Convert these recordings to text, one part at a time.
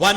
1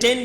10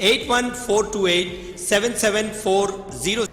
8142877440।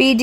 PD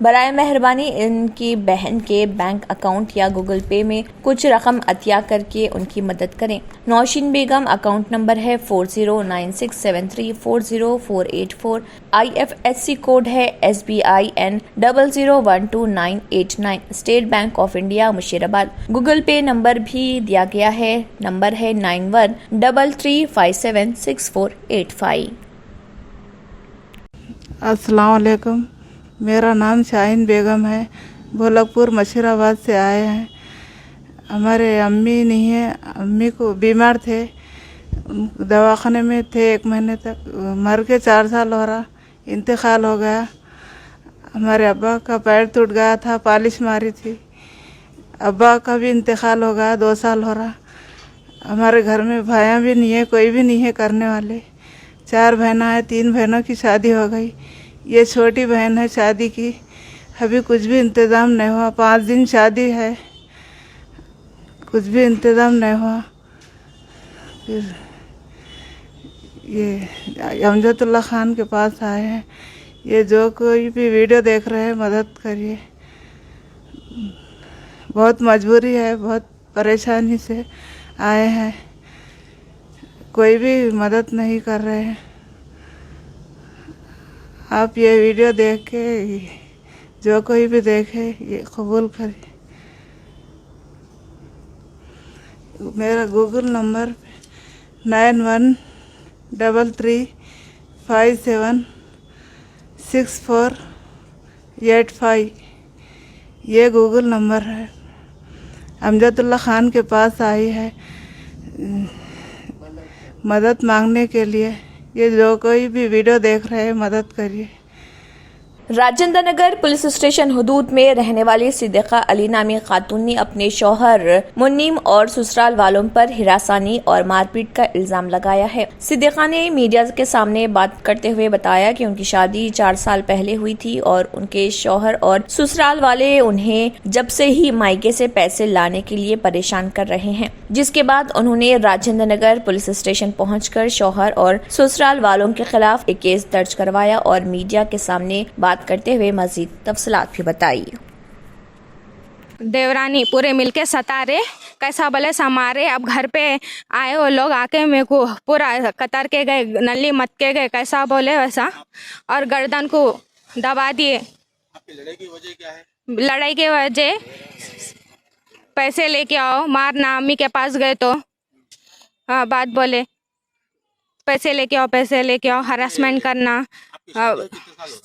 برائے مہربانی ان کی بہن کے بینک اکاؤنٹ یا گوگل پے میں کچھ رقم عطیہ کر کے ان کی مدد کریں۔ نوشین بیگم اکاؤنٹ نمبر ہے 4096734048 IFSC کوڈ ہے SBIN 00129889 state bank of India مشیر آباد۔ گوگل پے نمبر بھی دیا گیا ہے، نمبر ہے 9133576485۔ السلام علیکم، میرا نام شاہین بیگم ہے، بھولکپور مشیر آباد سے آئے ہیں۔ ہمارے امی نہیں ہیں، امی کو بیمار تھے، دواخانے میں تھے 1 مہینے تک، مر کے 4 سال ہو رہا، انتقال ہو گیا۔ ہمارے ابا کا پیر ٹوٹ گیا تھا، پالش ماری تھی، ابا کا بھی انتقال ہو گیا، 2 سال ہو رہا۔ ہمارے گھر میں بھائیاں بھی نہیں ہے، کوئی بھی نہیں ہے کرنے والے۔ 4 بہنیں ہیں، 3 بہنوں کی شادی ہو گئی، یہ چھوٹی بہن ہے شادی کی، ابھی کچھ بھی انتظام نہیں ہوا۔ 5 دن شادی ہے، کچھ بھی انتظام نہیں ہوا۔ پھر یہ امجد اللہ خان کے پاس آئے ہیں، یہ جو کوئی بھی ویڈیو دیکھ رہے ہیں مدد کریے، بہت مجبوری ہے، بہت پریشانی سے آئے ہیں، کوئی بھی مدد نہیں کر رہے ہیں۔ آپ یہ ویڈیو دیکھ کے جو کوئی بھی دیکھے یہ قبول کرے۔ میرا گوگل نمبر 9133576485 یہ گوگل نمبر ہے۔ امجد اللہ خان کے پاس آئی ہے مدد مانگنے کے لیے، یہ جو کوئی بھی ویڈیو دیکھ رہے ہیں مدد کریے۔ راجندر نگر پولیس اسٹیشن حدود میں رہنے والی صدیقہ علی نامی خاتون نے اپنے شوہر منیم اور سسرال والوں پر ہراسانی اور مار پیٹ کا الزام لگایا ہے۔ صدیقہ نے میڈیا کے سامنے بات کرتے ہوئے بتایا کہ ان کی شادی 4 سال پہلے ہوئی تھی اور ان کے شوہر اور سسرال والے انہیں جب سے ہی مائکے سے پیسے لانے کے لیے پریشان کر رہے ہیں، جس کے بعد انہوں نے راجندر نگر پولیس اسٹیشن پہنچ کر شوہر اور سسرال والوں کے خلاف ایک کیس درج کروایا اور میڈیا کے سامنے بات کرتے ہوئے مزید تفصیلات بھی بتائی۔ دیورانی پورے مل کے ستا رہے، کیسا بولے سمارے، اب گھر پہ آئے وہ لوگ آ کے میرے کو پورا قطر کے گئے، نلی مت کے گئے، کیسا بولے ویسا، اور گردن کو دبا دیے۔ لڑائی کی وجہ کیا ہے؟ لڑائی کی وجہ پیسے لے کے آؤ، مارنا، امی کے پاس گئے تو ہاں بات بولے، پیسے لے کے آؤ، پیسے لے کے آؤ، ہراسمنٹ کرنا۔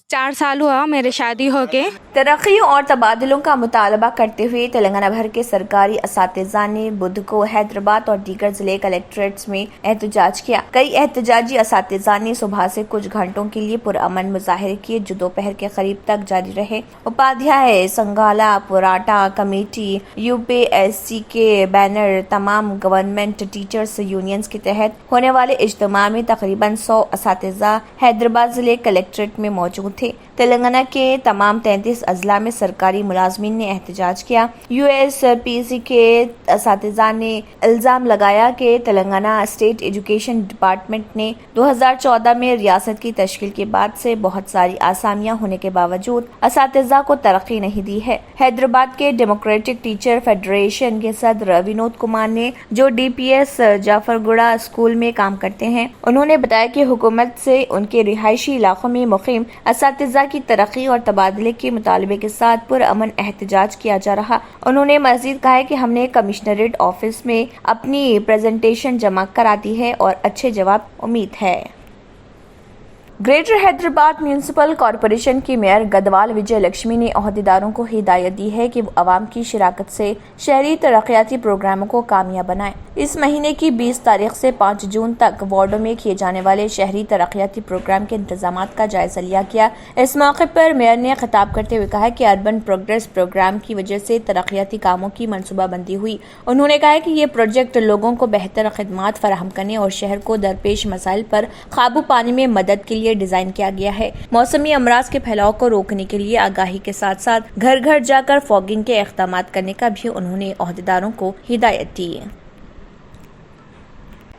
4 سال ہوا میرے شادی ہو کے۔ ترقی اور تبادلوں کا مطالبہ کرتے ہوئے تلنگانہ بھر کے سرکاری اساتذہ نے بدھ کو حیدرآباد اور دیگر ضلع کلیکٹریٹس میں احتجاج کیا۔ کئی احتجاجی اساتذہ نے صبح سے کچھ گھنٹوں کے لیے پرامن مظاہرے کیے جو دوپہر کے قریب تک جاری رہے۔ اپادھیائے سنگھالا پوراٹا کمیٹی UPSC کے بینر تمام گورنمنٹ ٹیچرز یونینز کے تحت ہونے والے اجتماع میں تقریباً 100 اساتذہ حیدرآباد ضلع کلیکٹریٹ میں موجود تھے۔ تلنگانہ کے تمام 33 اضلاع میں سرکاری ملازمین نے احتجاج کیا۔ USPSC کے اساتذہ نے الزام لگایا کہ تلنگانہ اسٹیٹ ایجوکیشن ڈپارٹمنٹ نے 2014 میں ریاست کی تشکیل کے بعد سے بہت ساری آسامیاں ہونے کے باوجود اساتذہ کو ترقی نہیں دی ہے۔ حیدرآباد کے ڈیموکریٹک ٹیچر فیڈریشن کے صدر ونود کمار نے، جو DPS جعفر گڑا اسکول میں کام کرتے ہیں، انہوں نے بتایا کہ حکومت سے ان کے رہائشی علاقوں میں مقیم اساتذہ کی ترقی اور تبادلے کے مطالبے کے ساتھ پرامن احتجاج کیا جا رہا۔ انہوں نے مزید کہا کہ ہم نے کمشنریٹ آفس میں اپنی پریزنٹیشن جمع کرا دی ہے اور اچھے جواب امید ہے۔ گریٹر حیدرآباد میونسپل کارپوریشن کی میئر گدوال وجے لکشمی نے عہدیداروں کو ہدایت دی ہے کہ وہ عوام کی شراکت سے شہری ترقیاتی پروگراموں کو کامیاب بنائیں۔ اس مہینے کی 20 تاریخ سے 5 جون تک وارڈوں میں کیے جانے والے شہری ترقیاتی پروگرام کے انتظامات کا جائزہ لیا گیا۔ اس موقع پر میئر نے خطاب کرتے ہوئے کہا کہ اربن پروگریس پروگرام کی وجہ سے ترقیاتی کاموں کی منصوبہ بندی ہوئی۔ انہوں نے کہا کہ یہ پروجیکٹ لوگوں کو بہتر خدمات فراہم کرنے اور شہر کو درپیش مسائل پر قابو پانے میں مدد کے لیے ڈیزائن کیا گیا ہے۔ موسمی امراض کے پھیلاؤ کو روکنے کے لیے آگاہی کے ساتھ ساتھ گھر گھر جا کر فاگنگ کے اقدامات کرنے کا بھی انہوں نے عہدیداروں کو ہدایت دی۔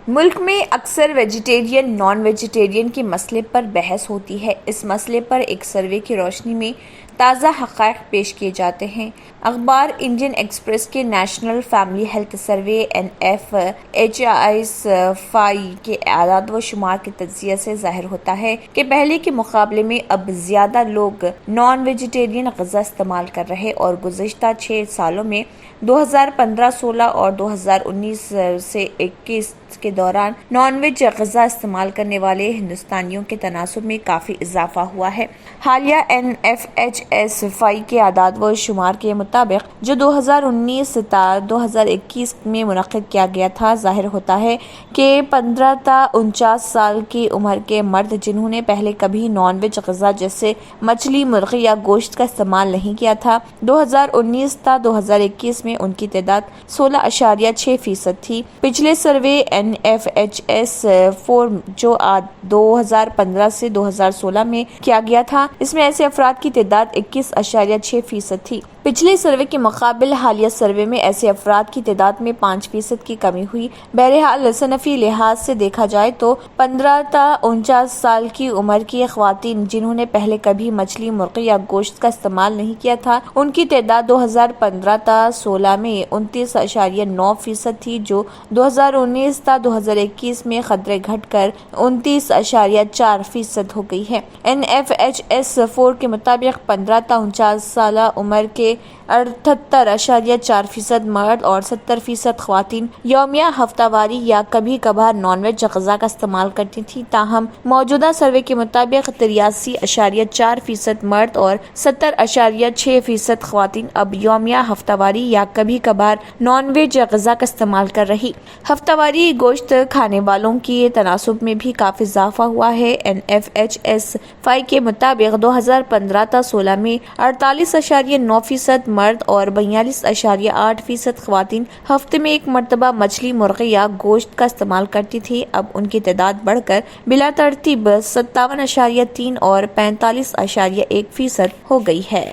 ملک میں اکثر ویجیٹیرین نان ویجیٹیرین کے مسئلے پر بحث ہوتی ہے. اس مسئلے پر ایک سروے کی روشنی میں تازہ حقائق پیش کیے جاتے ہیں. اخبار انڈین ایکسپریس کے national family health survey NFHS five کے اعداد و شمار کے تجزیے سے ظاہر ہوتا ہے کہ پہلے کے مقابلے میں اب زیادہ لوگ نان ویجیٹیرین غذا استعمال کر رہے اور گزشتہ 6 سالوں میں 2015-16 اور 2019 سے 21 کے دوران نان ویج غذا استعمال کرنے والے ہندوستانیوں کے تناسب میں کافی اضافہ ہوا ہے. حالیہ NFHS فائی کے اعداد و شمار کے مطابق جو 2019 تا 2021 میں منعقد کیا گیا تھا، ظاہر ہوتا ہے کہ 15 تا 49 سال کی عمر کے مرد جنہوں نے پہلے کبھی نان ویج غذا جیسے مچھلی، مرغی یا گوشت کا استعمال نہیں کیا تھا، 2019 تا 2021 میں ان کی تعداد 16.6% تھی. پچھلے سروے NFHS 4 جو 2015 سے 2016 میں کیا گیا تھا، اس میں ایسے افراد کی تعداد 21.6% تھی. پچھلے سروے کے مقابل حالیہ سروے میں ایسے افراد کی تعداد میں 5% کی کمی ہوئی. بہرحال صنفی لحاظ سے دیکھا جائے تو 15 تا 49 سال کی عمر کی خواتین جنہوں نے پہلے کبھی مچھلی، مرغی یا گوشت کا استعمال نہیں کیا تھا، ان کی تعداد 2015 تا 16 میں 29.9% تھی، جو 2019 تا 2021 میں قدرے گھٹ کر 29.4% ہو گئی ہے. NFHS 4 کے مطابق 15 تا 49 سالہ عمر کے 78.4% مرد اور 70% خواتین یومیہ، ہفتہ واری یا کبھی کبھار نان ویج غذا کا استعمال کرتی تھی. تاہم موجودہ سروے کے مطابق 83.4% مرد اور 70.6% خواتین اب یومیہ، ہفتہ واری یا کبھی کبھار نان ویج غذا کا استعمال کر رہی. ہفتہ واری گوشت کھانے والوں کی تناسب میں بھی کافی اضافہ ہوا ہے. NFHS 5 کے مطابق 2015 تا 16 میں 48.9% مرد اور 42.8% خواتین ہفتے میں ایک مرتبہ مچھلی، مرغی یا گوشت کا استعمال کرتی تھی. اب ان کی تعداد بڑھ کر بلا ترتیب 57.3 اور 45.1% ہو گئی ہے.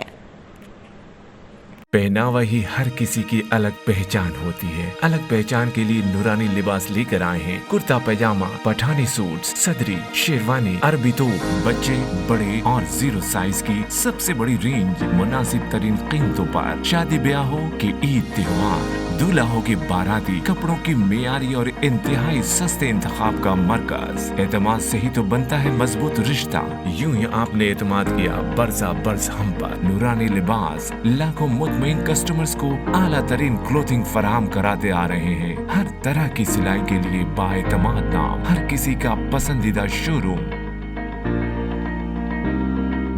پہناوا ہی ہر کسی کی الگ پہچان ہوتی ہے. الگ پہچان کے لیے نورانی لباس لے کر آئے ہیں. کرتا پاجامہ، پٹھانی سوٹس، صدری، شیروانی، عربی توپ، بچے، بڑے اور 0 سائز کی سب سے بڑی رینج مناسب ترین قیمتوں پر. شادی بیاہ ہو کہ عید تہوار، دولہا ہو کہ باراتی، کپڑوں کی معیاری اور انتہائی سستے انتخاب کا مرکز. اعتماد سے ہی تو بنتا ہے مضبوط رشتہ. یوں ہی آپ نے اعتماد کیا برسا برس ہم پر. نورانی لباس لاکھوں مطمئن کسٹمرز کو اعلیٰ ترین کلوتھنگ فراہم کراتے آ رہے ہیں. ہر طرح کی سلائی کے لیے بااعتماد نام، ہر کسی کا پسندیدہ شو روم.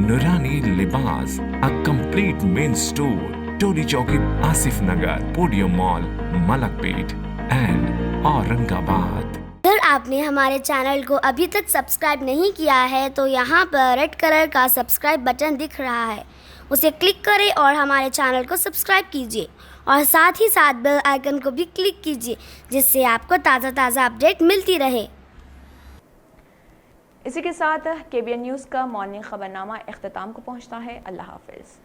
نورانی لباس، a complete main store. Toli Chowki, Asif Nagar, Podium Mall, Malakpet and Aurangabad. اگر آپ نے ہمارے چینل کو ابھی تک سبسکرائب نہیں کیا ہے تو یہاں پر ریڈ کلر کا سبسکرائب بٹن دکھ رہا ہے، اسے کلک کریں اور ہمارے چینل کو سبسکرائب کیجیے اور ساتھ ہی ساتھ بیل آئیکن کو بھی کلک کیجیے جس سے آپ کو تازہ اپڈیٹ ملتی رہے. اسی کے ساتھ KBN نیوز کا مارننگ خبرنامہ اختتام کو پہنچتا ہے. اللہ حافظ.